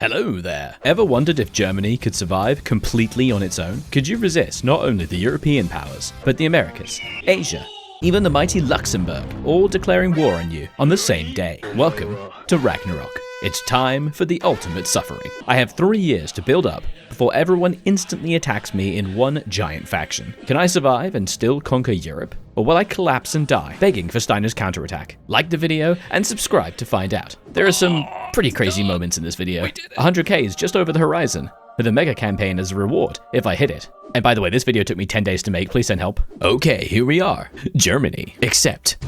Hello there. Ever wondered if Germany could survive completely on its own? Could you resist not only the European powers, but the Americas, Asia, even the mighty Luxembourg, all declaring war on you on the same day? Welcome to Ragnarok. It's time for the ultimate suffering. I have 3 years to build up before everyone instantly attacks me in one giant faction. Can I survive and still conquer Europe? Or will I collapse and die, begging for Steiner's counterattack? Like the video and subscribe to find out. There are some pretty crazy moments in this video. 100k is just over the horizon, with a mega campaign as a reward if I hit it. And by the way, this video took me 10 days to make, please send help. Okay, here we are, Germany. Except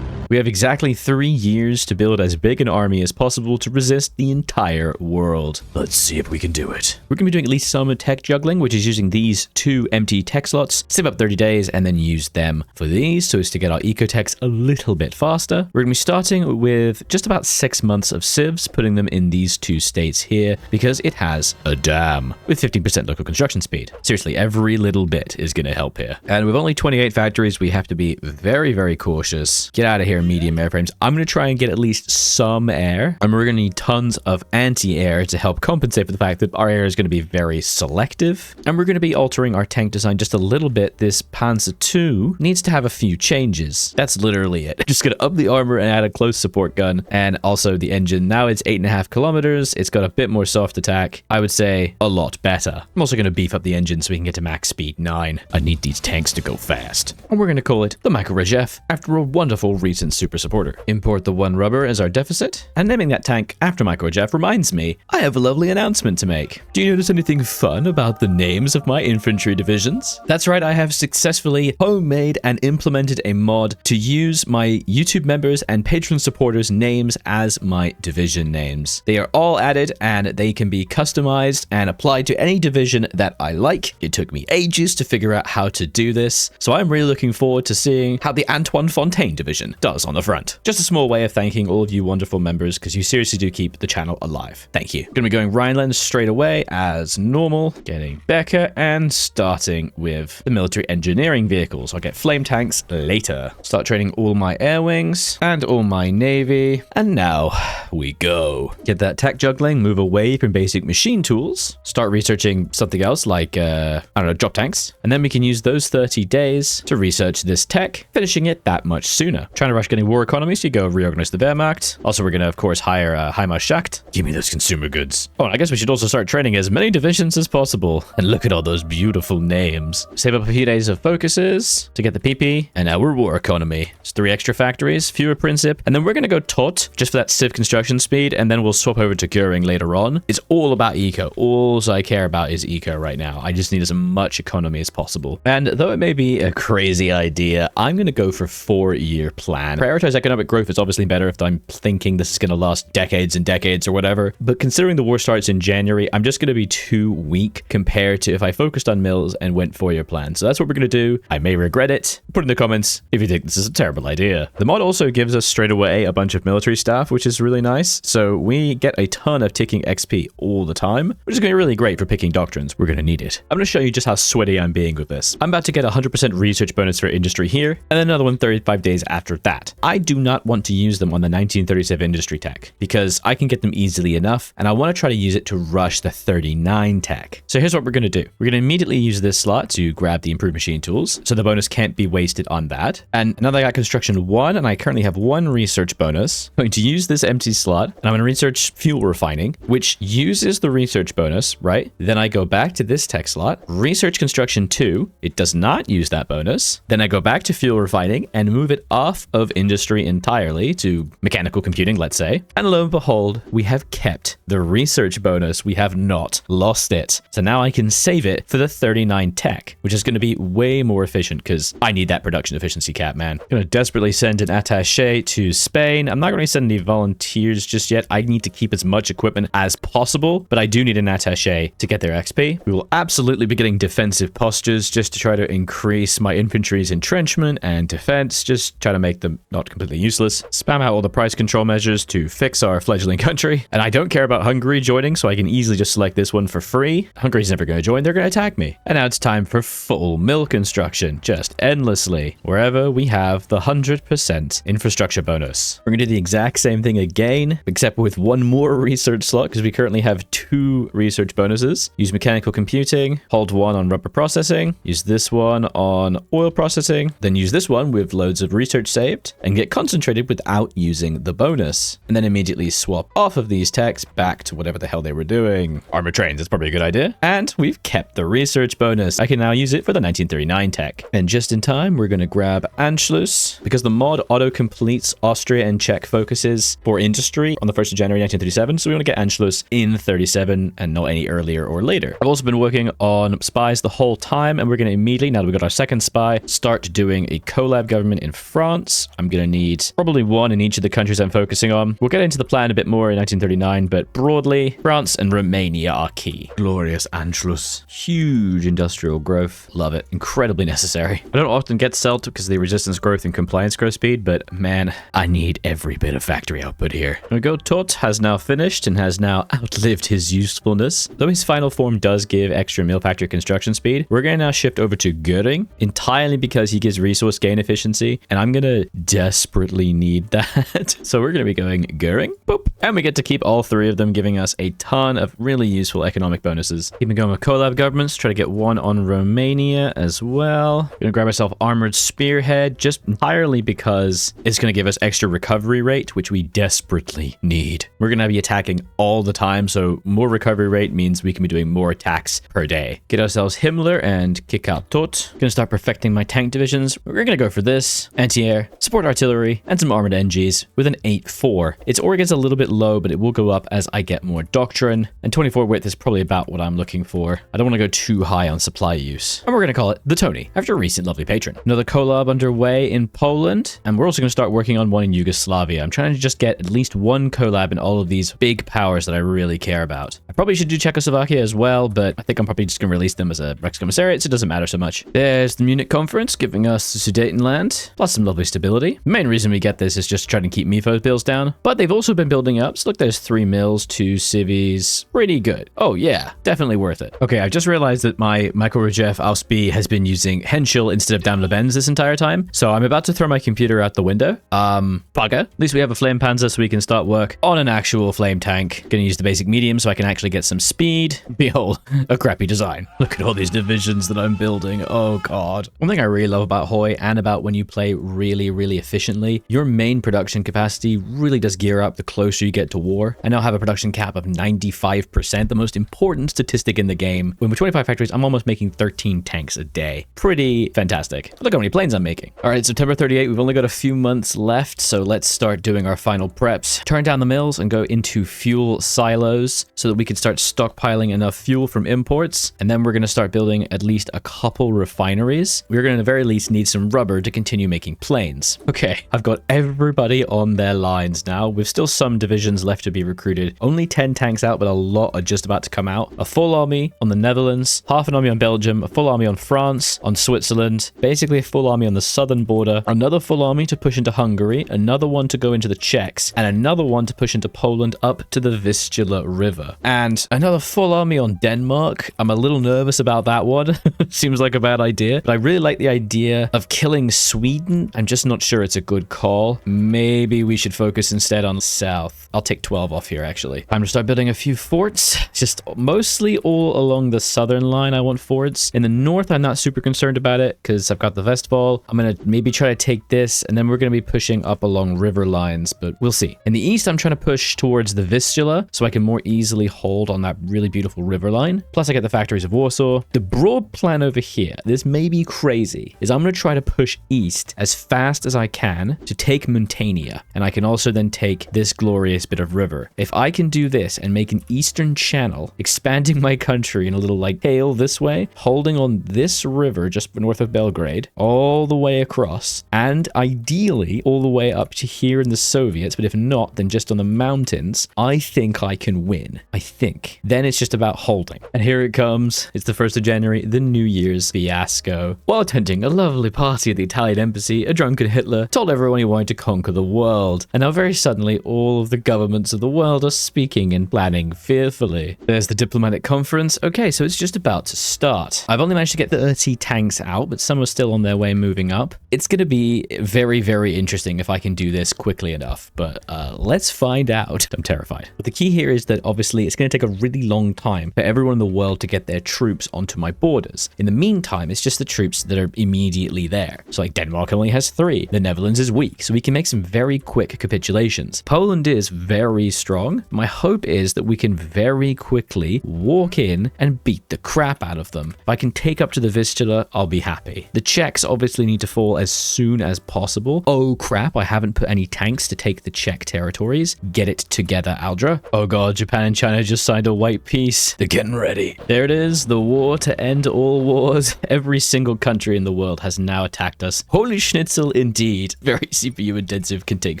we have exactly 3 years to build as big an army as possible to resist the entire world. Let's see if we can do it. We're going to be doing at least some tech juggling, which is using these 2 empty tech slots, save up 30 days, and then use them for these so as to get our eco-techs a little bit faster. We're going to be starting with just about 6 months of civs, putting them in these 2 states here, because it has a dam with 15% local construction speed. Seriously, every little bit is going to help here. And with only 28 factories, we have to be very, very cautious. Get out of here, medium airframes. I'm going to try and get at least some air, and we're going to need tons of anti-air to help compensate for the fact that our air is going to be very selective. And we're going to be altering our tank design just a little bit. This Panzer II needs to have a few changes. That's literally it. Just going to up the armor and add a close support gun, and also the engine. Now it's 8.5 kilometers. It's got a bit more soft attack. I would say a lot better. I'm also going to beef up the engine so we can get to max speed 9. I need these tanks to go fast. And we're going to call it the Micro Rajef after a wonderful recent super supporter. Import the 1 rubber as our deficit, and naming that tank after Micro Rajef reminds me, I have a lovely announcement to make. Do you notice anything fun about the names of my infantry divisions? That's right, I have successfully homemade and implemented a mod to use my YouTube members and patron supporters' names as my division names. They are all added and they can be customized and applied to any division that I like. It took me ages to figure out how to do this, so I'm really looking forward to seeing how the Antoine Fontaine division does on the front. Just a small way of thanking all of you wonderful members, because you seriously do keep the channel alive. Thank you. Gonna be going Rhineland straight away as normal, getting Becker, and starting with the military engineering vehicles. I'll get flame tanks later. Start training all my air wings and all my navy, and now we go. Get that tech juggling, move away from basic machine tools, start researching something else like, I don't know, drop tanks, and then we can use those 30 days to research this tech, finishing it that much sooner. Trying to rush getting war economy, so you go reorganize the Wehrmacht. Also, we're gonna, of course, hire Heimatschacht. Give me those consumer goods. Oh, and I guess we should also start training as many divisions as possible. And look at all those beautiful names. Save up a few days of focuses to get the PP, and now we're war economy. It's 3 extra factories, fewer Princip, and then we're gonna go Tot just for that civ construction speed, and then we'll swap over to Göring later on. It's all about eco. All I care about is eco right now. I just need as much economy as possible. And though it may be a crazy idea, I'm gonna go for 4-year plan. Prioritize economic growth is obviously better if I'm thinking this is going to last decades and decades or whatever, but considering the war starts in January, I'm just going to be too weak compared to if I focused on mills and went 4-year plan. So that's what we're going to do. I may regret it. Put in the comments if you think this is a terrible idea. The mod also gives us straight away a bunch of military staff, which is really nice. So we get a ton of ticking XP all the time, which is going to be really great for picking doctrines. We're going to need it. I'm going to show you just how sweaty I'm being with this. I'm about to get a 100% research bonus for industry here, and then another one 35 days after that. I do not want to use them on the 1937 industry tech because I can get them easily enough, and I want to try to use it to rush the 39 tech. So here's what we're going to do. We're going to immediately use this slot to grab the improved machine tools, so the bonus can't be wasted on that. And now that I got construction 1, and I currently have 1 research bonus, I'm going to use this empty slot, and I'm going to research fuel refining, which uses the research bonus, right? Then I go back to this tech slot, research construction 2, it does not use that bonus. Then I go back to fuel refining and move it off of industry entirely to mechanical computing, let's say. And lo and behold, we have kept the research bonus. We have not lost it. So now I can save it for the 39 tech, which is going to be way more efficient because I need that production efficiency cap, man. I'm going to desperately send an attaché to Spain. I'm not going to send any volunteers just yet. I need to keep as much equipment as possible, but I do need an attaché to get their XP. We will absolutely be getting defensive postures just to try to increase my infantry's entrenchment and defense, just try to make them not completely useless. Spam out all the price control measures to fix our fledgling country. And I don't care about Hungary joining, so I can easily just select this one for free. Hungary's never going to join. They're going to attack me. And now it's time for full mill construction, just endlessly, wherever we have the 100% infrastructure bonus. We're going to do the exact same thing again, except with one more research slot, because we currently have 2 research bonuses. Use mechanical computing, hold 1 on rubber processing, use this one on oil processing, then use this one with loads of research saved, and get concentrated without using the bonus. And then immediately swap off of these techs back to whatever the hell they were doing. Armored trains, that's probably a good idea. And we've kept the research bonus. I can now use it for the 1939 tech. And just in time, we're going to grab Anschluss, because the mod auto-completes Austria and Czech focuses for industry on the 1st of January 1937, so we want to get Anschluss in 37 and not any earlier or later. I've also been working on spies the whole time, and we're going to immediately, now that we've got our second spy, start doing a collab government in France. I'm going to need probably 1 in each of the countries I'm focusing on. We'll get into the plan a bit more in 1939, but broadly, France and Romania are key. Glorious Anschluss. Huge industrial growth. Love it. Incredibly necessary. I don't often get Celt because of the resistance growth and compliance growth speed, but man, I need every bit of factory output here. There we go. Tot has now finished and has now outlived his usefulness. Though his final form does give extra mill factory construction speed, we're going to now shift over to Göring, entirely because he gives resource gain efficiency, and I'm going to desperately need that. So we're going to be going Göring, boop, and we get to keep all 3 of them, giving us a ton of really useful economic bonuses. Keeping going with collab governments, try to get 1 on Romania as well. Gonna grab myself armored spearhead, just entirely because it's going to give us extra recovery rate, which we desperately need. We're going to be attacking all the time, so more recovery rate means we can be doing more attacks per day. Get ourselves Himmler and kick out Tot. Gonna start perfecting my tank divisions. We're gonna go for this: anti-air, support artillery, and some armored NGs with an 8-4. Its ore gets a little bit low, but it will go up as I get more doctrine, and 24 width is probably about what I'm looking for. I don't want to go too high on supply use. And we're gonna call it the Tony, after a recent lovely patron. Another collab underway in Poland, and we're also gonna start working on one in Yugoslavia. I'm trying to just get at least 1 collab in all of these big powers that I really care about. I probably should do Czechoslovakia as well, but I think I'm probably just gonna release them as a Rex Commissariat, so it doesn't matter so much. There's the Munich conference giving us the Sudetenland, plus some lovely stability. The main reason we get this is just to try to keep Mifo's bills down, but they've also been building up. So look, there's 3 mills, 2 civies, pretty good. Oh yeah, definitely worth it. Okay, I've just realized that my Michael Rajev Ausby has been using Henschel instead of Daimler Benz this entire time, so I'm about to throw my computer out the window. Bugger. At least we have a flame panzer so we can start work on an actual flame tank. Gonna use the basic medium so I can actually get some speed. Behold, a crappy design. Look at all these divisions that I'm building. Oh god. One thing I really love about Hoi and about when you play really, really efficiently, your main production capacity really does gear up the closer you get to war. I now have a production cap of 95%, the most important statistic in the game. When with 25 factories, I'm almost making 13 tanks a day. Pretty fantastic. Look how many planes I'm making. All right, September 38, we've only got a few months left, so let's start doing our final preps. Turn down the mills and go into fuel silos so that we can start stockpiling enough fuel from imports, and then we're going to start building at least a couple refineries. We're going to at the very least need some rubber to continue making planes. Okay, I've got everybody on their lines now, with still some divisions left to be recruited. Only 10 tanks out, but a lot are just about to come out. A full army on the Netherlands, half an army on Belgium, a full army on France, on Switzerland, basically a full army on the southern border, another full army to push into Hungary, another one to go into the Czechs, and another one to push into Poland up to the Vistula River. And another full army on Denmark. I'm a little nervous about that one. Seems like a bad idea, but I really like the idea of killing Sweden. I'm just not sure it's a good call. Maybe we should focus instead on the south. I'll take 12 off here, actually. Time to start building a few forts. Just mostly all along the southern line, I want forts. In the north, I'm not super concerned about it because I've got the Westfall. I'm going to maybe try to take this, and then we're going to be pushing up along river lines, but we'll see. In the east, I'm trying to push towards the Vistula so I can more easily hold on that really beautiful river line. Plus, I get the factories of Warsaw. The broad plan over here, this may be crazy, is I'm going to try to push east as fast as I can to take Montania, and I can also then take this glorious bit of river. If I can do this and make an eastern channel, expanding my country in a little like tail this way, holding on this river just north of Belgrade, all the way across, and ideally all the way up to here in the Soviets, but if not, then just on the mountains, I think I can win. I think think then it's just about holding. And here it comes. It's the 1st of January, the New Year's fiasco. While attending a lovely party at the Italian embassy, a drunken Hitler told everyone he wanted to conquer the world. And now very suddenly, all of the governments of the world are speaking and planning fearfully. There's the diplomatic conference. Okay, so it's just about to start. I've only managed to get 30 tanks out, but some are still on their way moving up. It's going to be very, very interesting if I can do this quickly enough, but let's find out. I'm terrified. But the key here is that obviously it's going to take a really long time for everyone in the world to get their troops onto my borders. In the meantime, it's just the troops that are immediately there. So like Denmark only has 3. The Netherlands is weak, so we can make some very quick capitulations. Poland is very strong. My hope is that we can very quickly walk in and beat the crap out of them. If I can take up to the Vistula, I'll be happy. The Czechs obviously need to fall as soon as possible. Oh crap, I haven't put any tanks to take the Czech territories. Get it together, Aldra. Oh god, Japan and China just signed a white peace. They're getting ready. There it is, the war to end all wars. Every single country in the world has now attacked us. Holy schnitzel indeed. Very CPU intensive, can take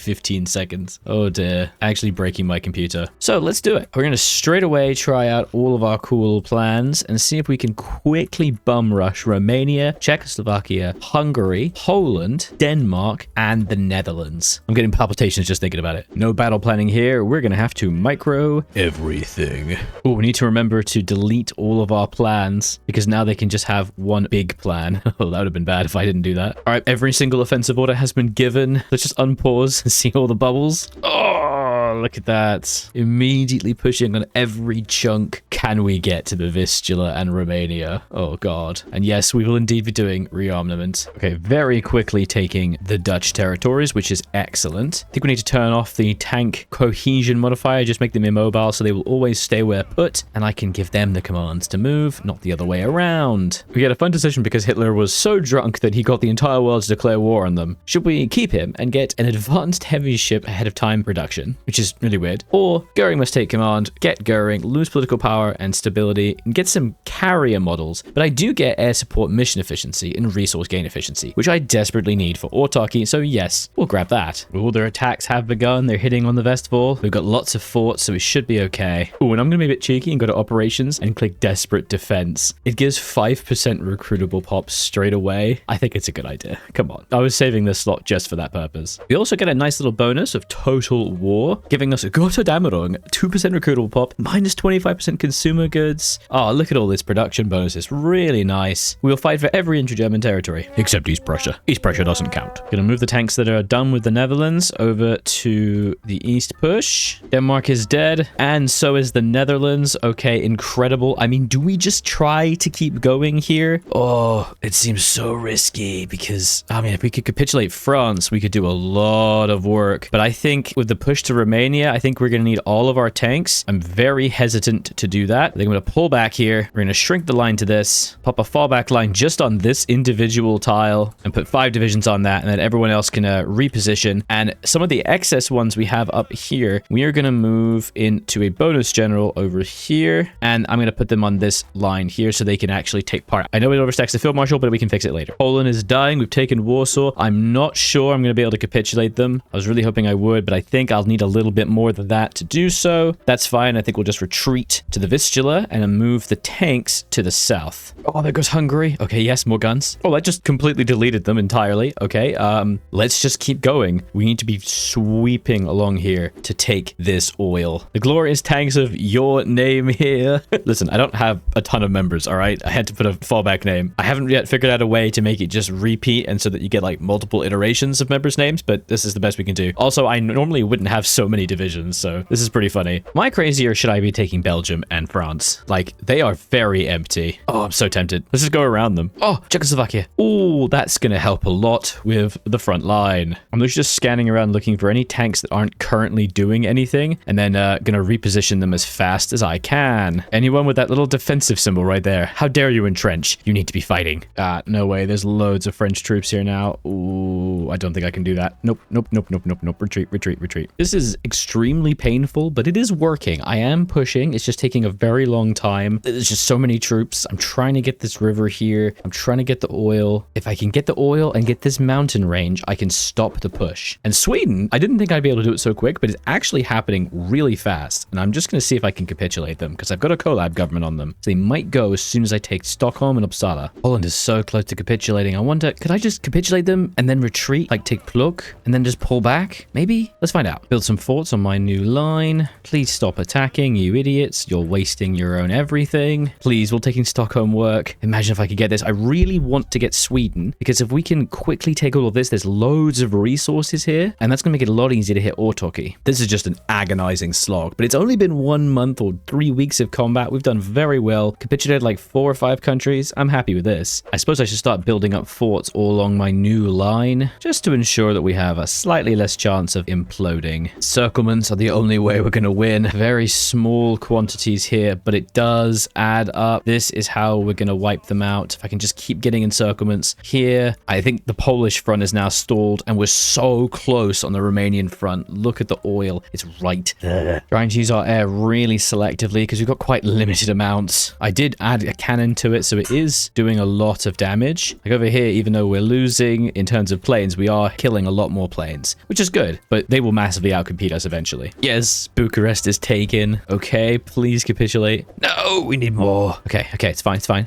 15 seconds. Oh dear, actually breaking my computer. So let's do it. We're gonna straight away try out all of our cool plans and see if we can quickly bum rush Romania, Czechoslovakia, Hungary, Poland, Denmark, and the Netherlands. I'm getting palpitations just thinking about it. No battle planning here. We're gonna have to micro everything. Oh, we need to remember to delete all of our plans because now they can just have one big plan. Oh, that would have been bad if I didn't do that. All right, every single offensive order has been given. Let's just unpause and see all the bubbles. Oh, look at that. Immediately pushing on every chunk. Can we get to the Vistula and Romania? Oh god. And yes, we will indeed be doing rearmament. Okay, very quickly taking the Dutch territories, which is excellent. I think we need to turn off the tank cohesion modifier, just make them immobile so they will always stay where put, and I can give them the commands to move, not the other way around. We get a fun decision because Hitler was so drunk that he got the entire world to declare war on them. Should we keep him and get an advanced heavy ship ahead of time production, which is really weird, or Goering must take command, get Goering, lose political power and stability, and get some carrier models, but I do get air support mission efficiency and resource gain efficiency, which I desperately need for autarky, so yes, we'll grab that. Oh, their attacks have begun. They're hitting on the Westfall. We've got lots of forts, so we should be okay. Oh, and I'm gonna be a bit cheeky and go to operations and click desperate defense. It gives 5% recruitable pops straight away. I think it's a good idea. Come on. I was saving this slot just for that purpose. We also get a nice little bonus of total war, giving us a Gotterdammerung, 2% recruitable pop, minus 25% consumer goods. Oh, look at all this production bonuses. Really nice. We'll fight for every intra-German territory, except East Prussia. East Prussia doesn't count. Gonna move the tanks that are done with the Netherlands over to the East push. Denmark is dead, and so is the Netherlands. Okay, incredible. I mean, do we just try to keep going here? Oh, it seems so risky because, I mean, if we could capitulate France, we could do a lot of work. But I think with the push to Romania, I think we're gonna need all of our tanks. I'm very hesitant to do that. I think I'm gonna pull back here. We're gonna shrink the line to this, pop a fallback line just on this individual tile, and put 5 divisions on that, and then everyone else can reposition. And some of the excess ones we have up here, we are gonna move into a bonus general over here, and I'm gonna put them on this line here so they can actually take part. I know it overstacks the field marshal, but we can fix it later. Poland is dying. We've taken Warsaw. I'm not sure I'm gonna be able to capitulate them. I was really hoping I would, but I think I'll need a little bit more than that to do so. That's fine. I think we'll just retreat to the Vistula and move the tanks to the south. Oh, there goes Hungary. Okay, yes, more guns. Oh, I just completely deleted them entirely. Okay, let's just keep going. We need to be sweeping along here to take this oil. The glorious tanks of your name here. Listen, I don't have a ton of members, all right? I had to put a fallback name. I haven't yet figured out a way to make it just repeat and so that you get like multiple iterations of members' names, but this is the best we can do. Also, I normally wouldn't have so many divisions, so this is pretty funny. Am I crazy or should I be taking Belgium and France? Like, they are very empty. Oh, I'm so tempted. Let's just go around them. Oh, Czechoslovakia. Oh, that's gonna help a lot with the front line. I'm just scanning around looking for any tanks that aren't currently doing anything, and then gonna reposition them as fast as I can. Anyone with that little defensive symbol right there? How dare you entrench? You need to be fighting. No way. There's loads of French troops here now. Ooh, I don't think I can do that. Nope, nope, nope, nope, nope, nope. Retreat, retreat, retreat. This is extremely painful, but it is working. I am pushing. It's just taking a very long time. There's just so many troops. I'm trying to get this river here. I'm trying to get the oil. If I can get the oil and get this mountain range, I can stop the push. And Sweden, I didn't think I'd be able to do it so quick, but it's actually happening really fast. And I'm just going to see if I can capitulate them, because I've got a collab government on them. So they might go as soon as I take Stockholm and Uppsala. Poland is so close to capitulating. I wonder, could I just capitulate them and then retreat, like take Plug and then just pull back? Maybe? Let's find out. Build some forts on my new line. Please stop attacking, you idiots. You're wasting your own everything. Please, will taking Stockholm work? Imagine if I could get this. I really want to get Sweden, because if we can quickly take all of this, there's loads of resources here, and that's going to make it a lot easier to hit autarky. This is just an agonizing slog, but it's only been 1 month or 3 weeks of combat. We've done very well. Capitulated like 4 or 5 countries. I'm happy with this. I suppose I should start building up forts all along my new line, just to ensure that we have a slightly less chance of imploding. Circlements are the only way we're going to win. Very small quantities here, but it does add up. This is how we're going to wipe them out. If I can just keep getting encirclements here. I think the Polish front is now stalled, and we're so close on the Romanian front. Look at the oil. It's right there. Trying to use our air really selectively, because we've got quite limited amounts. I did add a cannon to it, so it is doing a lot of damage. Like over here, even though we're losing in terms of planes, we are killing a lot more planes, which is good, but they will massively outcompete us eventually. Yes, Bucharest is taken. Okay, please capitulate. No, we need more. Okay, it's fine, it's fine.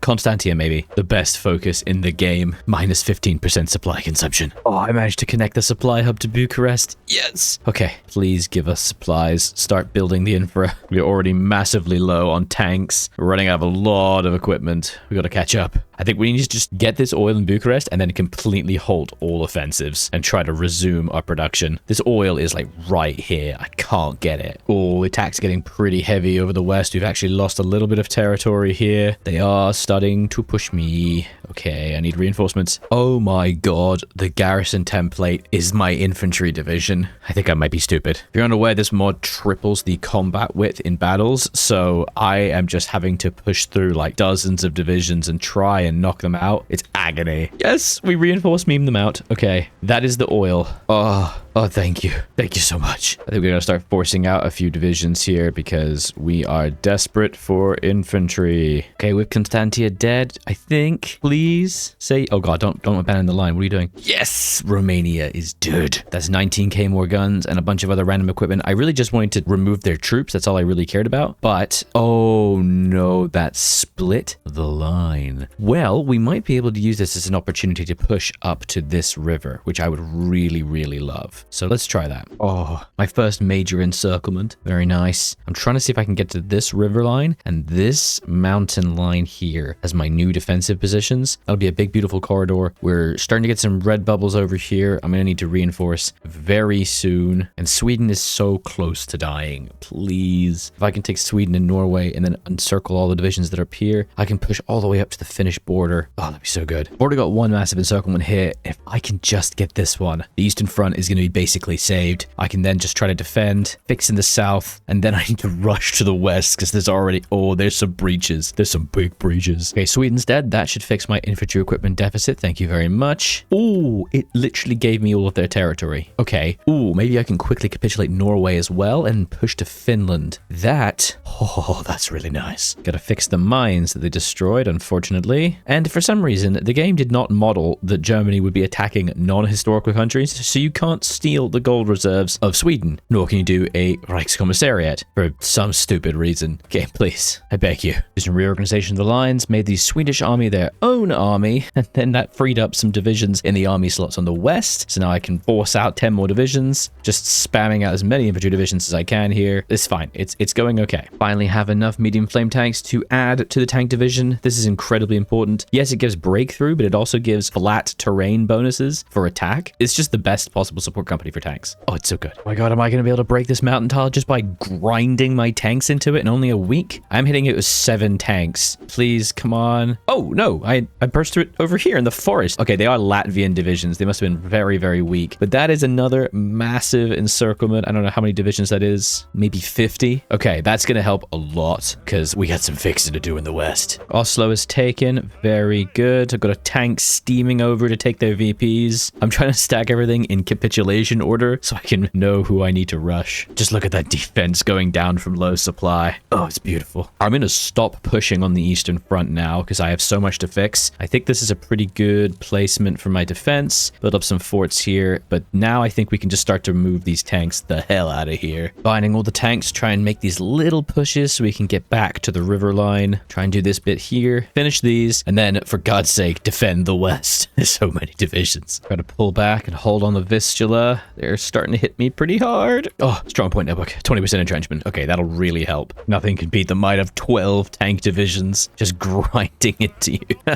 Constantia, maybe. The best focus in the game. Minus 15% supply consumption. Oh, I managed to connect the supply hub to Bucharest. Yes. Okay, please give us supplies. Start building the infra. We're already massively low on tanks. We're running out of a lot of equipment. We got to catch up. I think we need to just get this oil in Bucharest and then completely halt all offensives and try to resume our production. This oil is like right here. I can't get it. Oh, the attack's getting pretty heavy over the west. We've actually lost a little bit of territory here. They are starting to push me. Okay, I need reinforcements. Oh my god, the garrison template is my infantry division. I think I might be stupid. If you're unaware, this mod triples the combat width in battles, so I am just having to push through like dozens of divisions and try and knock them out. It's agony. Yes, we reinforce meme them out. Okay, that is the oil. Oh, thank you. Thank you so much. I think we're gonna start forcing out a few divisions here because we are desperate for infantry. Okay, with Constantia dead, I think. Please say, oh god, don't abandon the line. What are you doing? Yes, Romania is dead. That's 19k more guns and a bunch of other random equipment. I really just wanted to remove their troops. That's all I really cared about. But, oh no, that split the line. Well, we might be able to use this as an opportunity to push up to this river, which I would really, really love. So let's try that. Oh, my first major encirclement. Very nice. I'm trying to see if I can get to this river line and this mountain line here as my new defensive positions. That'll be a big, beautiful corridor. We're starting to get some red bubbles over here. I'm going to need to reinforce very soon. And Sweden is so close to dying. Please. If I can take Sweden and Norway and then encircle all the divisions that are up here, I can push all the way up to the Finnish border. Oh, that'd be so good. I've already got one massive encirclement here. If I can just get this one, the Eastern Front is going to be basically saved. I can then just try to defend, fix in the south, and then I need to rush to the west because there's already, oh, there's some breaches. There's some big breaches. Okay, Sweden's dead. That should fix my infantry equipment deficit. Thank you very much. Oh, it literally gave me all of their territory. Okay. Oh, maybe I can quickly capitulate Norway as well and push to Finland. That, oh, that's really nice. Gotta fix the mines that they destroyed, unfortunately. And for some reason, the game did not model that Germany would be attacking non-historical countries, so you can't steal the gold reserves of Sweden, nor can you do a Reichskommissariat for some stupid reason. Okay, please, I beg you. There's some reorganization of the lines, made the Swedish army their own army, and then that freed up some divisions in the army slots on the west, so now I can force out 10 more divisions, just spamming out as many infantry divisions as I can here. It's fine. It's going okay. Finally have enough medium flame tanks to add to the tank division. This is incredibly important. Yes, it gives breakthrough, but it also gives flat terrain bonuses for attack. It's just the best possible support company for tanks. Oh, it's so good. Oh my god, am I going to be able to break this mountain tile just by grinding my tanks into it in only a week? I'm hitting it with 7 tanks. Please, come on. Oh, no, I burst through it over here in the forest. Okay, they are Latvian divisions. They must have been very, very weak. But that is another massive encirclement. I don't know how many divisions that is. Maybe 50. Okay, that's going to help a lot because we got some fixing to do in the west. Oslo is taken. Very good. I've got a tank steaming over to take their VPs. I'm trying to stack everything in capitulation invasion order so I can know who I need to rush. Just look at that defense going down from low supply. Oh, it's beautiful. I'm going to stop pushing on the eastern front now because I have so much to fix. I think this is a pretty good placement for my defense. Build up some forts here, but now I think we can just start to move these tanks the hell out of here. Binding all the tanks, try and make these little pushes so we can get back to the river line. Try and do this bit here, finish these, and then, for God's sake, defend the west. There's so many divisions. Try to pull back and hold on the Vistula. They're starting to hit me pretty hard. Oh, strong point network, 20% entrenchment. Okay, that'll really help. Nothing can beat the might of 12 tank divisions just grinding into you.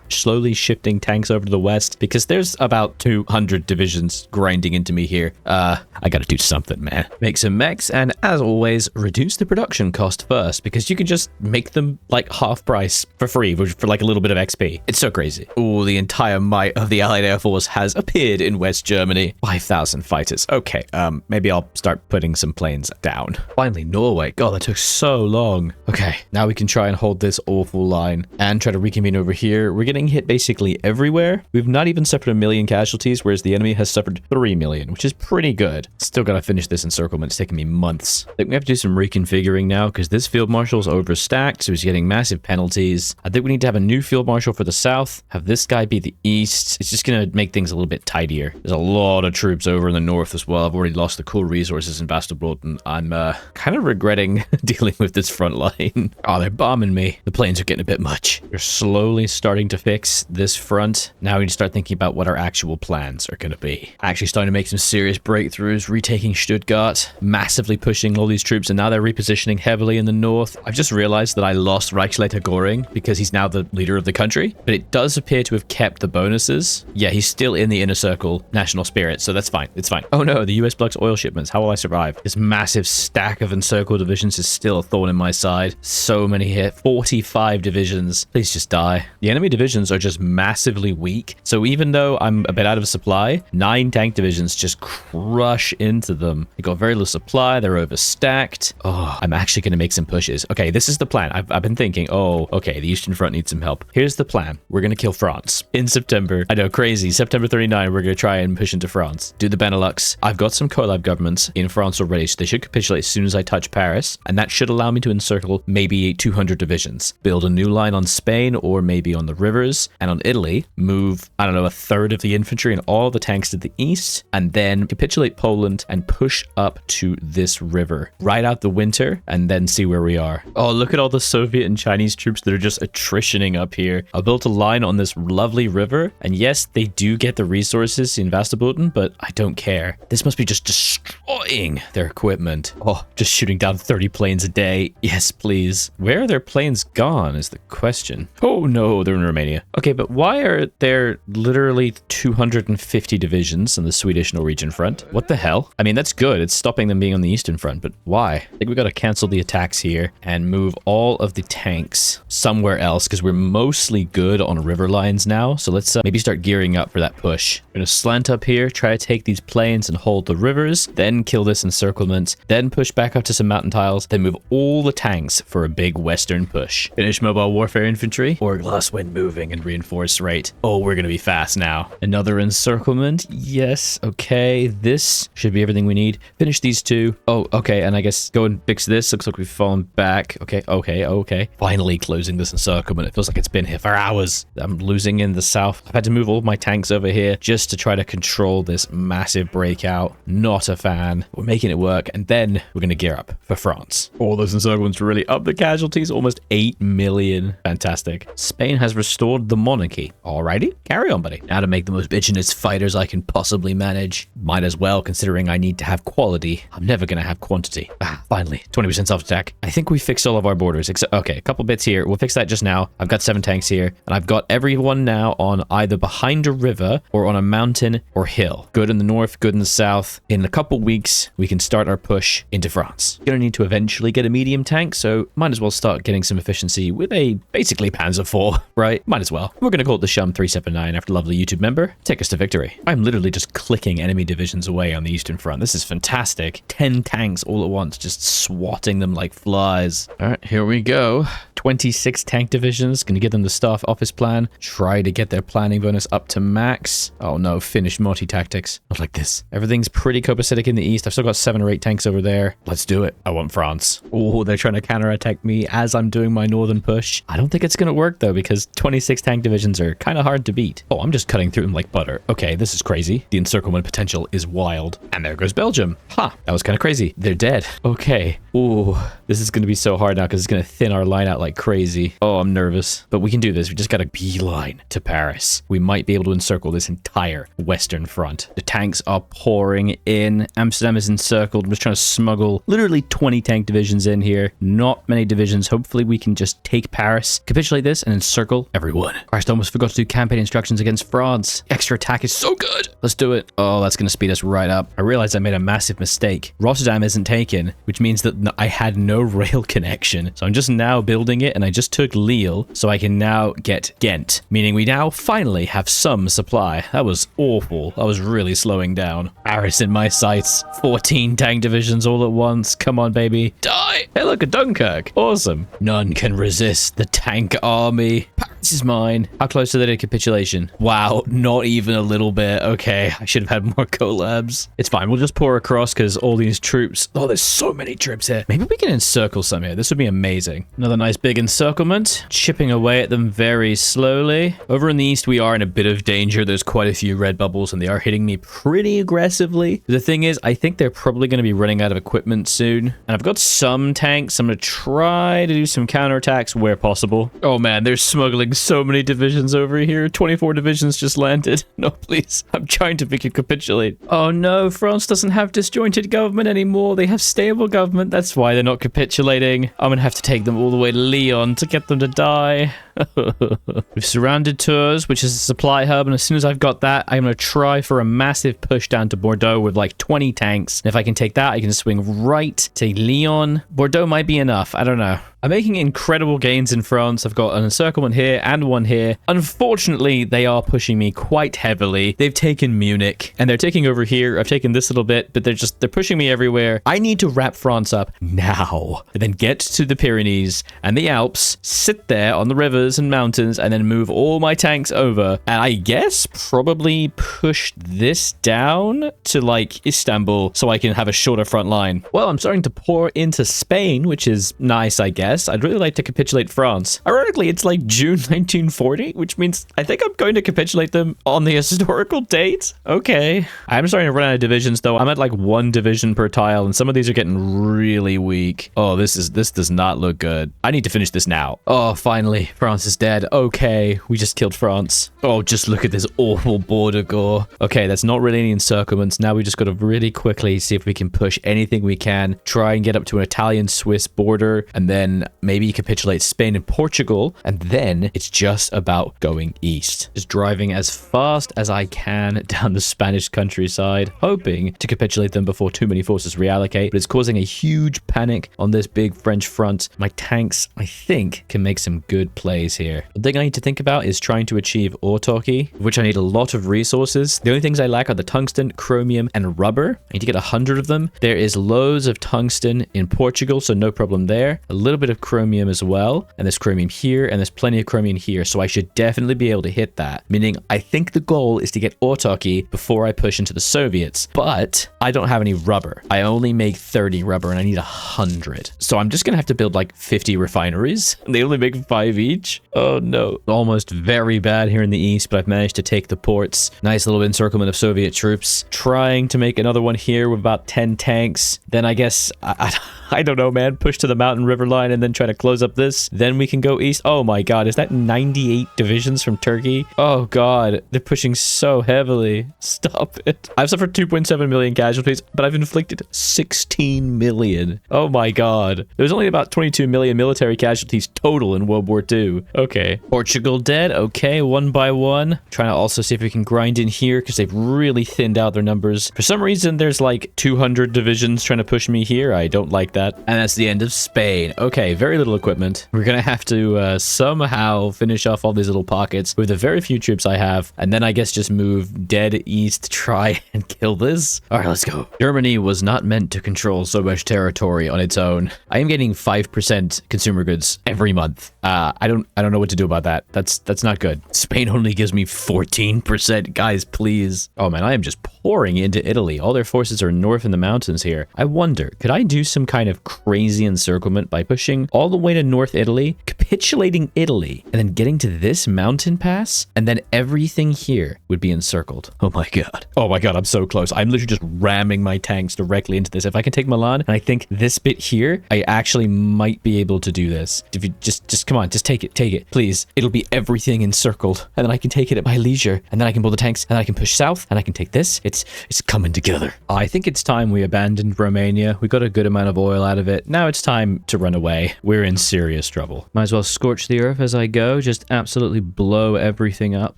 Slowly shifting tanks over to the west because there's about 200 divisions grinding into me here. I gotta do something, man. Make some mechs, and as always, reduce the production cost first because you can just make them like half price for free for like a little bit of XP. It's so crazy. Oh, the entire might of the Allied Air Force has appeared in West Germany. 5,000 fighters. Okay, maybe I'll start putting some planes down. Finally, Norway. God, that took so long. Okay, now we can try and hold this awful line and try to reconvene over here. We're getting hit basically everywhere. We've not even suffered 1 million casualties, whereas the enemy has suffered 3 million, which is pretty good. Still gotta finish this encirclement. It's taking me months. I think we have to do some reconfiguring now because this field marshal's overstacked, so he's getting massive penalties. I think we need to have a new field marshal for the south, have this guy be the east. It's just gonna make things a little bit tidier. There's a lot of troops over in the north as well. I've already lost the core resources in Vasterbroten. I'm kind of regretting dealing with this front line. Oh, they're bombing me. The planes are getting a bit much. We're slowly starting to fix this front. Now we need to start thinking about what our actual plans are going to be. Actually starting to make some serious breakthroughs, retaking Stuttgart, massively pushing all these troops, and now they're repositioning heavily in the north. I've just realized that I lost Reichsleiter Göring because he's now the leader of the country, but it does appear to have kept the bonuses. Yeah, he's still in the inner circle national spirit, so that's fine. It's fine. Oh no, the US blocks oil shipments. How will I survive? This massive stack of encircled divisions is still a thorn in my side. So many hit. 45 divisions. Please just die. The enemy divisions are just massively weak, so even though I'm a bit out of supply, 9 tank divisions just crush into them. They got very little supply. They're overstacked. Oh, I'm actually going to make some pushes. Okay, this is the plan. I've been thinking, oh, okay, the Eastern Front needs some help. Here's the plan. We're going to kill France in September. I know, crazy. September 39, we're going to try and push into France. Do the Benelux. I've got some collab governments in France already, so they should capitulate as soon as I touch Paris, and that should allow me to encircle maybe 200 divisions. Build a new line on Spain or maybe on the rivers, and on Italy, move, I don't know, a third of the infantry and all the tanks to the east, and then capitulate Poland and push up to this river. Ride out the winter, and then see where we are. Oh, look at all the Soviet and Chinese troops that are just attritioning up here. I built a line on this lovely river, and yes, they do get the resources in Vasterbroten, but I don't care. This must be just destroying their equipment. Oh, just shooting down 30 planes a day. Yes, please. Where are their planes gone is the question. Oh no, they're in Romania. Okay, but why are there literally 250 divisions on the Swedish-Norwegian front? What the hell? I mean, that's good. It's stopping them being on the eastern front, but why? I think we got to cancel the attacks here and move all of the tanks somewhere else because we're mostly good on river lines now. So let's maybe start gearing up for that push. We're going to slant up here, try to take these plains and hold the rivers, then kill this encirclement, then push back up to some mountain tiles, then move all the tanks for a big western push. Finish mobile warfare infantry, or glass wind moving and reinforce rate. Oh, we're going to be fast now. Another encirclement. Yes. Okay. This should be everything we need. Finish these two. Oh, okay. And I guess go and fix this. Looks like we've fallen back. Okay. Finally closing this encirclement. It feels like it's been here for hours. I'm losing in the south. I've had to move all of my tanks over here just to try to control this massive breakout. Not a fan. We're making it work. And then we're going to gear up for France. All those encirclements really up the casualties. Almost 8 million. Fantastic. Spain has restored the monarchy. Alrighty. Carry on, buddy. Now to make the most bitchinest fighters I can possibly manage. Might as well, considering I need to have quality. I'm never going to have quantity. Finally. 20% self-attack. I think we fixed all of our borders. Except, okay, a couple bits here. We'll fix that just now. I've got 7 tanks here. And I've got everyone now on either behind a river or on a mountain or hill. Good in the north, good in the south. In a couple weeks, we can start our push into France. Gonna need to eventually get a medium tank, so might as well start getting some efficiency with a basically Panzer IV, right? Might as well. We're gonna call it the Shum 379 after lovely YouTube member. Take us to victory. I'm literally just clicking enemy divisions away on the Eastern Front. This is fantastic. 10 tanks all at once, just swatting them like flies. All right, here we go. 26 tank divisions. Gonna give them the staff office plan. Try to get their planning bonus up to max. Oh no, finish multi-tactics. Not like this. Everything's pretty copacetic in the east. I've still got 7 or 8 tanks over there. Let's do it. I want France. Oh, they're trying to counterattack me as I'm doing my northern push. I don't think it's gonna work though, because 26 tank divisions are kind of hard to beat. Oh, I'm just cutting through them like butter. Okay, this is crazy. The encirclement potential is wild. And there goes Belgium. Ha, that was kind of crazy. They're dead. Okay. Ooh, this is gonna be so hard now because it's gonna thin our line out like crazy. Oh, I'm nervous. But we can do this. We just got a beeline to Paris. We might be able to encircle this entire Western Front. The tanks are pouring in. Amsterdam is encircled. I'm just trying to smuggle literally 20 tank divisions in here. Not many divisions. Hopefully we can just take Paris, capitulate this, and encircle everyone. Christ, I almost forgot to do campaign instructions against France. Extra attack is so good. Let's do it. Oh, that's going to speed us right up. I realized I made a massive mistake. Rotterdam isn't taken, which means that I had no rail connection. So I'm just now building it, and I just took Lille, so I can now get Ghent, meaning we now finally have some supply. That was awful. I was really slowing down. Paris in my sights. 14 tank divisions all at once. Come on, baby. Die! Hey, look, a Dunkirk. Awesome. None can resist the tank army. Paris is mine. How close are they to capitulation? Wow, not even a little bit. Okay, I should have had more collabs. It's fine. We'll just pour across because all these troops... Oh, there's so many troops here. Maybe we can encircle some here. This would be amazing. Another nice big encirclement. Chipping away at them very slowly. Over in the east, we are in a bit of danger. There's quite a few red bubbles and they are hitting me pretty aggressively. The thing is, I think they're probably going to be running out of equipment soon. And I've got some tanks. I'm going to try to do some counterattacks where possible. Oh man, they're smuggling so many divisions over here. 24 divisions just landed. No, please. I'm trying to make it capitulate. Oh no, France doesn't have disjointed government anymore. They have stable government. That's why they're not capitulating. I'm gonna have to take them all the way to Lyon to get them to die. We've surrounded Tours, which is a supply hub, and as soon as I've got that, I'm going to try for a massive push down to Bordeaux with like 20 tanks. And if I can take that, I can swing right to Lyon. Bordeaux might be enough. I don't know. I'm making incredible gains in France. I've got an encirclement here and one here. Unfortunately, they are pushing me quite heavily. They've taken Munich and they're taking over here. I've taken this little bit, but they're pushing me everywhere. I need to wrap France up now and then get to the Pyrenees and the Alps, sit there on the rivers and mountains, and then move all my tanks over. And I guess probably push this down to like Istanbul so I can have a shorter front line. Well, I'm starting to pour into Spain, which is nice, I guess. I'd really like to capitulate France. Ironically, it's like June 1940, which means I think I'm going to capitulate them on the historical date. Okay. I'm starting to run out of divisions, though. I'm at like 1 division per tile, and some of these are getting really weak. Oh, this does not look good. I need to finish this now. Oh, finally. France is dead. Okay. We just killed France. Oh, just look at this awful border gore. Okay, that's not really any encirclements. Now we just got to really quickly see if we can push anything we can. Try and get up to an Italian-Swiss border, and then maybe capitulate Spain and Portugal, and then it's just about going east. Just driving as fast as I can down the Spanish countryside, hoping to capitulate them before too many forces reallocate, but it's causing a huge panic on this big French front. My tanks, I think, can make some good plays here. The thing I need to think about is trying to achieve autarky, which I need a lot of resources. The only things I lack are the tungsten, chromium, and rubber. I need to get 100 of them. There is loads of tungsten in Portugal, so no problem there. A little bit of chromium as well, and there's chromium here, and there's plenty of chromium here, so I should definitely be able to hit that, meaning I think the goal is to get autarky before I push into the Soviets, but I don't have any rubber. I only make 30 rubber, and I need 100, so I'm just gonna have to build like 50 refineries. They only make 5 each. Oh no. Almost very bad here in the east, but I've managed to take the ports. Nice little encirclement of Soviet troops. Trying to make another one here with about 10 tanks. Then I guess, I don't know, man, push to the mountain river line and then try to close up this. Then we can go east. Oh my god, is that 98 divisions from Turkey? Oh god, they're pushing so heavily. Stop it. I've suffered 2.7 million casualties, but I've inflicted 16 million. Oh my god. There's only about 22 million military casualties total in World War II. Okay. Portugal dead. Okay, 1 by 1. Trying to also see if we can grind in here because they've really thinned out their numbers. For some reason, there's like 200 divisions trying to push me here. I don't like that. And that's the end of Spain. Okay, Okay, very little equipment. We're gonna have to somehow finish off all these little pockets with the very few troops I have, and then I guess just move dead east to try and kill this. All right, let's go. Germany was not meant to control so much territory on its own. I am getting 5% consumer goods every month. I don't know what to do about that. That's not good. Spain only gives me 14%. Guys, please. Oh man, I am just pouring into Italy. All their forces are north in the mountains here. I wonder, could I do some kind of crazy encirclement by pushing all the way to North Italy, capitulating Italy, and then getting to this mountain pass, and then everything here would be encircled? Oh my god. Oh my god, I'm so close. I'm literally just ramming my tanks directly into this. If I can take Milan, and I think this bit here, I actually might be able to do this. If you just come on, just take it, please. It'll be everything encircled, and then I can take it at my leisure, and then I can build the tanks, and then I can push south, and I can take this. It's coming together. I think it's time we abandoned Romania. We got a good amount of oil out of it. Now it's time to run away. We're in serious trouble. Might as well scorch the earth as I go. Just absolutely blow everything up.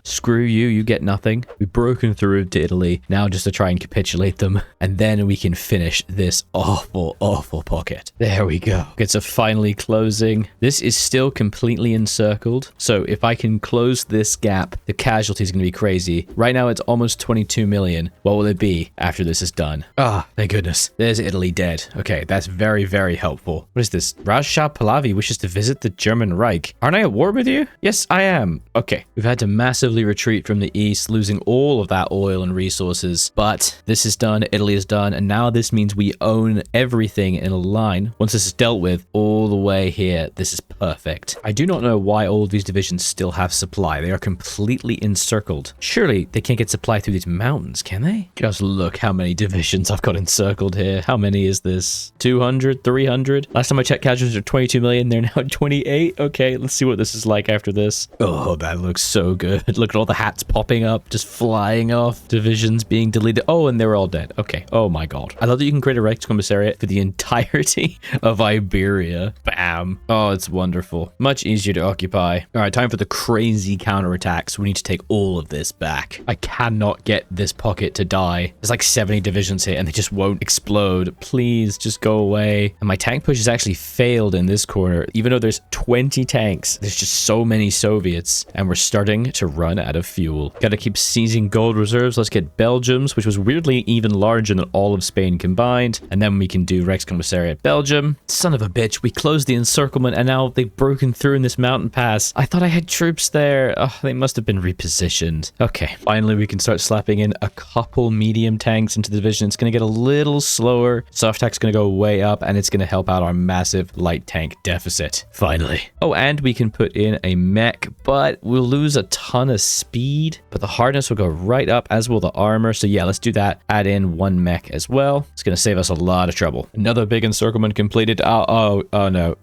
Screw you, you get nothing. We've broken through to Italy. Now just to try and capitulate them. And then we can finish this awful, awful pocket. There we go. It's finally closing. This is still completely encircled. So if I can close this gap, the casualty is going to be crazy. Right now it's almost 22 million. What will it be after this is done? Ah, thank goodness. There's Italy dead. Okay, that's very, very helpful. What is this? Raj Shah Pahlavi wishes to visit the German Reich. Aren't I at war with you? Yes, I am. Okay, we've had to massively retreat from the east, losing all of that oil and resources. But this is done, Italy is done, and now this means we own everything in a line. Once this is dealt with, all the way here, this is perfect. I do not know why all of these divisions still have supply. They are completely encircled. Surely they can't get supply through these mountains, can they? Just look how many divisions I've got encircled here. How many is this? 200? 300? Last time I checked, casualties are 22 million. They're now 28. Okay, let's see what this is like after this. Oh, that looks so good. Look at all the hats popping up, just flying off. Divisions being deleted. Oh, and they're all dead. Okay. Oh my god. I love that you can create a Reichskommissariat for the entirety of Iberia. Bam. Oh, it's wonderful. Much easier to occupy. All right, time for the crazy counterattacks. We need to take all of this back. I cannot get this pocket to die. There's like 70 divisions here and they just won't explode. Please just go away. And my tank push has actually failed in this corner. Even though there's 20 tanks, there's just so many Soviets and we're starting to run out of fuel. Gotta keep seizing gold reserves. Let's get Belgium's, which was weirdly even larger than all of Spain combined. And then we can do Reichskommissariat Belgium. Son of a bitch, we closed the encirclement and now they've broken through in this mountain pass. I thought I had troops there. Oh, they must have been repositioned. Okay, finally we can start slapping in a couple medium tanks into the division. It's going to get a little slower. Soft attack's going to go way up and it's going to help out our massive light tank deficit. Finally. Oh, and we can put in a mech, but we'll lose a ton of speed, but the hardness will go right up, as will the armor. So yeah, let's do that. Add in one mech as well. It's going to save us a lot of trouble. Another big encirclement completed. Oh no.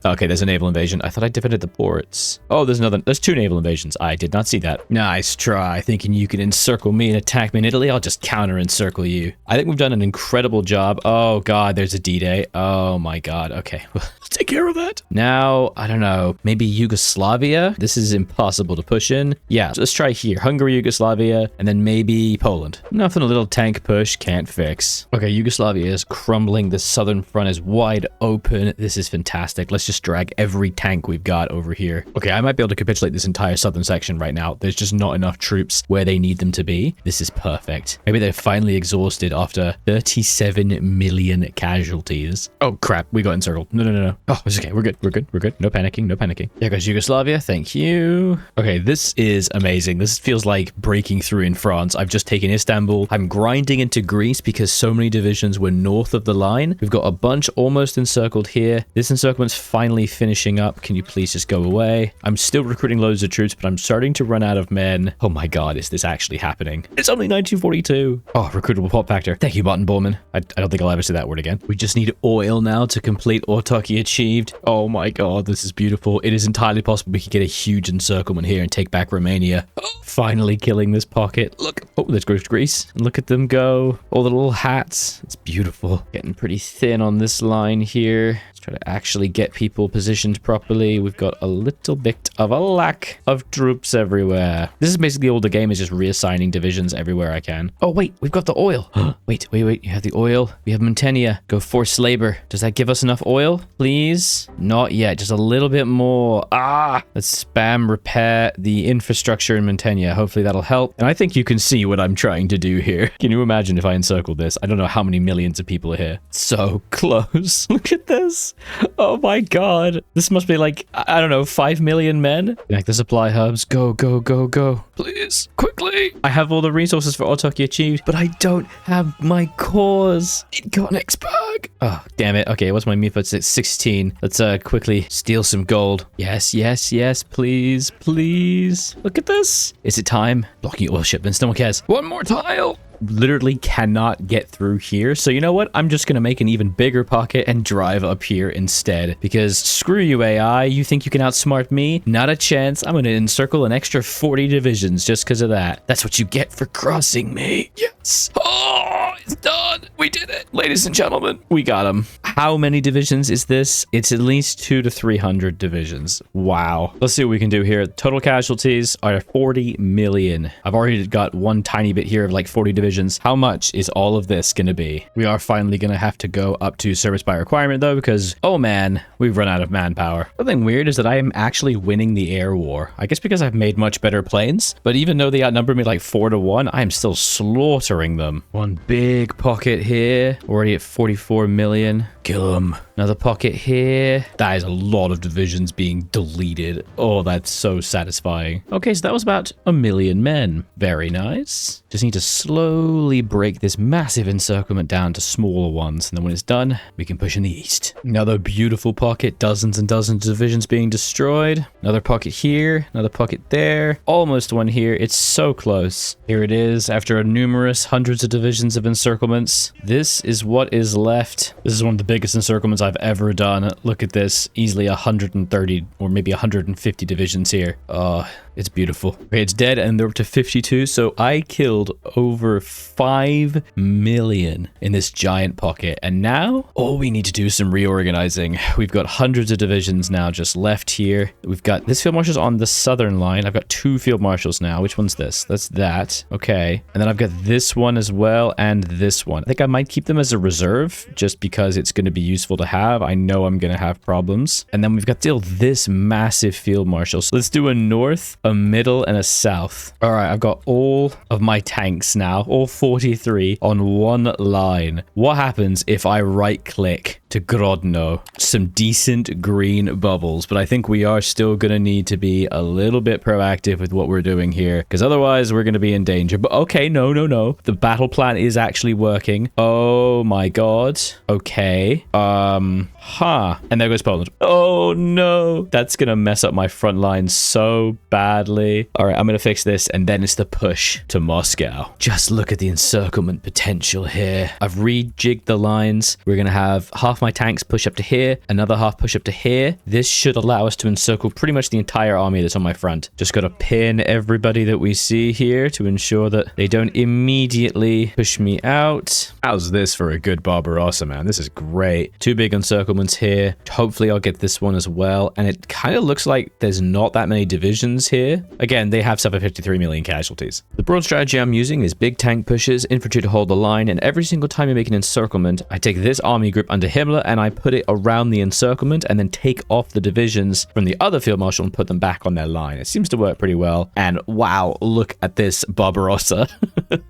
Okay, there's a naval invasion. I thought I defended the ports. Oh, there's two naval invasions. I did not see that. Nice try, thinking you can encircle me and attack me in Italy. I'll just counter encircle you. I think we've done an incredible job. Oh god, there's a D-Day. Oh my god. Okay, let's take care of that. Now, I don't know, maybe Yugoslavia? This is impossible to push in. Yeah, so let's try here. Hungary, Yugoslavia, and then maybe Poland. Nothing a little tank push can't fix. Okay, Yugoslavia is crumbling. The southern front is wide open. This is fantastic. Let's just drag every tank we've got over here. Okay, I might be able to capitulate this entire southern section right now. There's just not enough troops where they need them to be. This is perfect. Maybe they're finally exhausted after 37 million casualties. Oh crap, we got encircled. No. Oh, it's okay. We're good. No panicking. There goes Yugoslavia. Thank you. Okay, this is amazing. This feels like breaking through in France. I've just taken Istanbul. I'm grinding into Greece because so many divisions were north of the line. We've got a bunch almost encircled here. This encirclement's finally finishing up. Can you please just go away? I'm still recruiting loads of troops, but I'm starting to run out of men. Oh my god, is this actually happening? It's only 1942. Oh, recruitable pop factor. Thank you, Button Borman. I don't think I'll ever say that word again. We just need oil now to complete autarky achieved. Oh my god, this is beautiful. It is entirely possible we could get a huge encirclement here and take back Romania. Oh, finally killing this pocket. Look. Oh, there's Greece. And look at them go. All the little hats. It's beautiful. Getting pretty thin on this line here. Let's Try to actually get people positioned properly. We've got a little bit of a lack of troops everywhere. This is basically all the game is just reassigning divisions everywhere I can. Oh, wait, we've got the oil. wait. You have the oil. We have Montania. Go forced labor. Does that give us enough oil? Please? Not yet. Just a little bit more. Let's spam repair the infrastructure in Montania. Hopefully that'll help. And I think you can see what I'm trying to do here. Can you imagine if I encircle this? I don't know how many millions of people are here. So close. Look at this. Oh my god. This must be like, I don't know, 5 million men? Like the supply hubs. Go. Please. Quickly. I have all the resources for autarky achieved, but I don't have my cores. It got an X-Berg. Oh, damn it. Okay, what's my MIFA? It's 16. Let's quickly steal some gold. Yes, please. Look at this. Is it time? Blocking oil shipments. No one cares. One more tile. Literally cannot get through here. So you know what? I'm just going to make an even bigger pocket and drive up here instead. Because screw you, AI. You think you can outsmart me? Not a chance. I'm going to encircle an extra 40 divisions just because of that. That's what you get for crossing me. Yes. Oh, it's done. We did it. Ladies and gentlemen, we got him. How many divisions is this? It's at least 200 to 300 divisions. Wow. Let's see what we can do here. Total casualties are 40 million. I've already got one tiny bit here of like 40 divisions. How much is all of this going to be? We are finally going to have to go up to service by requirement though, because, oh man, we've run out of manpower. Something weird is that I am actually winning the air war. I guess because I've made much better planes, but even though they outnumber me like 4 to 1, I am still slaughtering them. One big pocket here, already at 44 million. Kill them. Another pocket here. That is a lot of divisions being deleted. Oh, that's so satisfying. Okay, so that was about 1 million men. Very nice. Just need to slowly break this massive encirclement down to smaller ones. And then when it's done, we can push in the east. Another beautiful pocket. Dozens and dozens of divisions being destroyed. Another pocket here. Another pocket there. Almost one here. It's so close. Here it is. After numerous hundreds of divisions of encirclements, this is what is left. This is one of the biggest encirclements I've ever done. Look at this. Easily 130 or maybe 150 divisions here. It's beautiful. Okay, it's dead and they're up to 52. So I killed over 5 million in this giant pocket. And now all we need to do is some reorganizing. We've got hundreds of divisions now just left here. We've got this field marshal's on the southern line. I've got 2 field marshals now. Which one's this? That's that. Okay. And then I've got this one as well and this one. I think I might keep them as a reserve just because it's going to be useful to have. I know I'm going to have problems. And then we've got still this massive field marshal. So let's do a north, a middle, and a south. All right, I've got all of my tanks now, all 43 on one line. What happens if I right click to Grodno? Some decent green bubbles, but I think we are still going to need to be a little bit proactive with what we're doing here, because otherwise we're going to be in danger. But okay, no. The battle plan is actually working. Oh my god. Okay. And there goes Poland. Oh no. That's going to mess up my front line so badly. All right, I'm going to fix this, and then it's the push to Moscow. Just look at the encirclement potential here. I've rejigged the lines. We're going to have half my tanks push up to here, another half push up to here. This should allow us to encircle pretty much the entire army that's on my front. Just got to pin everybody that we see here to ensure that they don't immediately push me out. How's this for a good Barbarossa, man? This is great. 2 big encirclements here. Hopefully I'll get this one as well. And it kind of looks like there's not that many divisions here. Again, they have suffered 53 million casualties. The broad strategy I'm using is big tank pushes, infantry to hold the line, and every single time you make an encirclement, I take this army group under Himmler and I put it around the encirclement and then take off the divisions from the other field marshal and put them back on their line. It seems to work pretty well. And wow, look at this Barbarossa.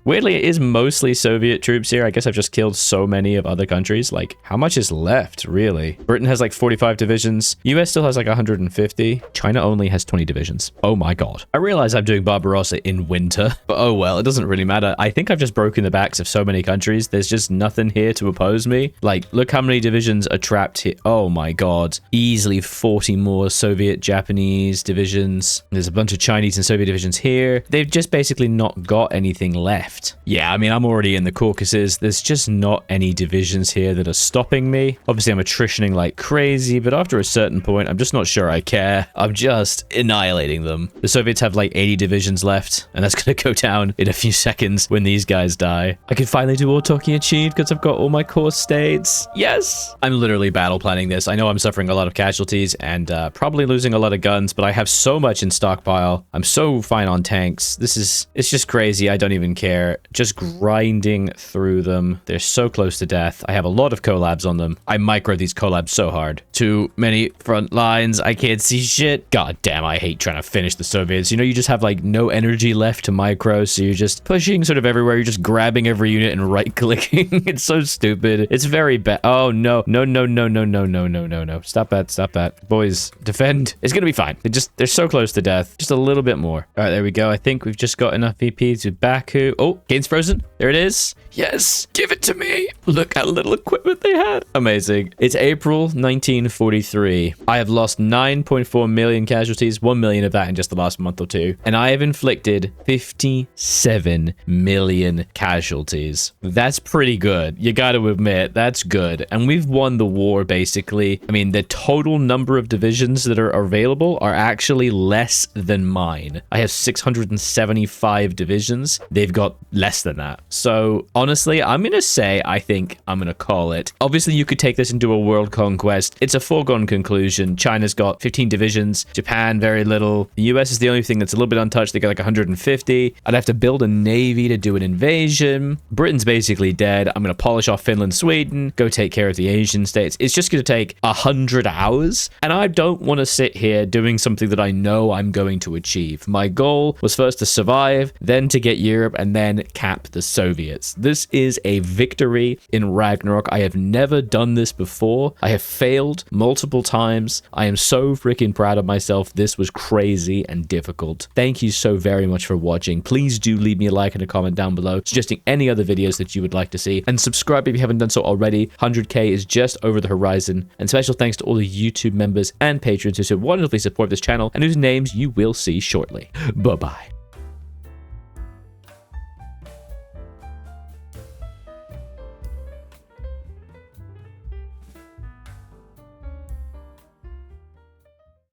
Weirdly, it is mostly Soviet troops here. I guess I've just killed so many of other countries. Like, how much is left, really? Britain has like 45 divisions. US still has like 150. China only has 20 divisions. Oh my god. I realize I'm doing Barbarossa in winter, but oh well, it doesn't really matter. I think I've just broken the backs of so many countries. There's just nothing here to oppose me. Like, look how many divisions are trapped here. Oh my god. Easily 40 more Soviet, Japanese divisions. There's a bunch of Chinese and Soviet divisions here. They've just basically not got anything left. Yeah, I mean, I'm already in the Caucasus. There's just not any divisions here that are stopping me. Obviously, I'm attritioning like crazy, but after a certain point, I'm just not sure I care. I'm just annihilating them. The Soviets have like 80 divisions left, and that's going to go down in a few seconds when these guys die. I can finally do autarky achieved because I've got all my core states. Yes! I'm literally battle planning this. I know I'm suffering a lot of casualties and probably losing a lot of guns, but I have so much in stockpile. I'm so fine on tanks. It's just crazy. I don't even care. Just grinding through them. They're so close to death. I have a lot of collabs on them. I micro these collabs so hard. Too many front lines. I can't see shit. God damn, I hate trying to finish the Soviets. You know, you just have like no energy left to micro, so you're just pushing sort of everywhere. You're just grabbing every unit and right-clicking. It's so stupid. It's very bad. Oh, no. No, no, no, no, no, no, no, no, no. Stop that. Stop that. Boys, defend. It's gonna be fine. They're so close to death. Just a little bit more. All right, there we go. I think we've just got enough VP to Baku. Oh, gains frozen. There it is. Yes, give it to me. Look how little equipment they had. Amazing. It's April 1943. I have lost 9.4 million casualties, 1 million of that in just the last month or two. And I have inflicted 57 million casualties. That's pretty good. You got to admit, that's good. And we've won the war, basically. I mean, the total number of divisions that are available are actually less than mine. I have 675 divisions. They've got less than that. So honestly, I'm going to say, I think I'm going to call it. Obviously, you could take this into a world conquest. It's a foregone conclusion. China's got 15 divisions. Japan, very little. The US is the only thing that's a little bit untouched. They got like 150. I'd have to build a navy to do an invasion. Britain's basically dead. I'm going to polish off Finland, Sweden, go take care of the Asian states. It's just going to take 100 hours. And I don't want to sit here doing something that I know I'm going to achieve. My goal was first to survive, then to get Europe, and then cap the Soviets. This is a victory in Ragnarok. I have never done this before. I have failed multiple times. I am so freaking proud of myself. This was crazy and difficult. Thank you so very much for watching. Please do leave me a like and a comment down below, suggesting any other videos that you would like to see. And subscribe if you haven't done so already. 100K is just over the horizon. And special thanks to all the YouTube members and patrons who so wonderfully support this channel and whose names you will see shortly. Bye-bye.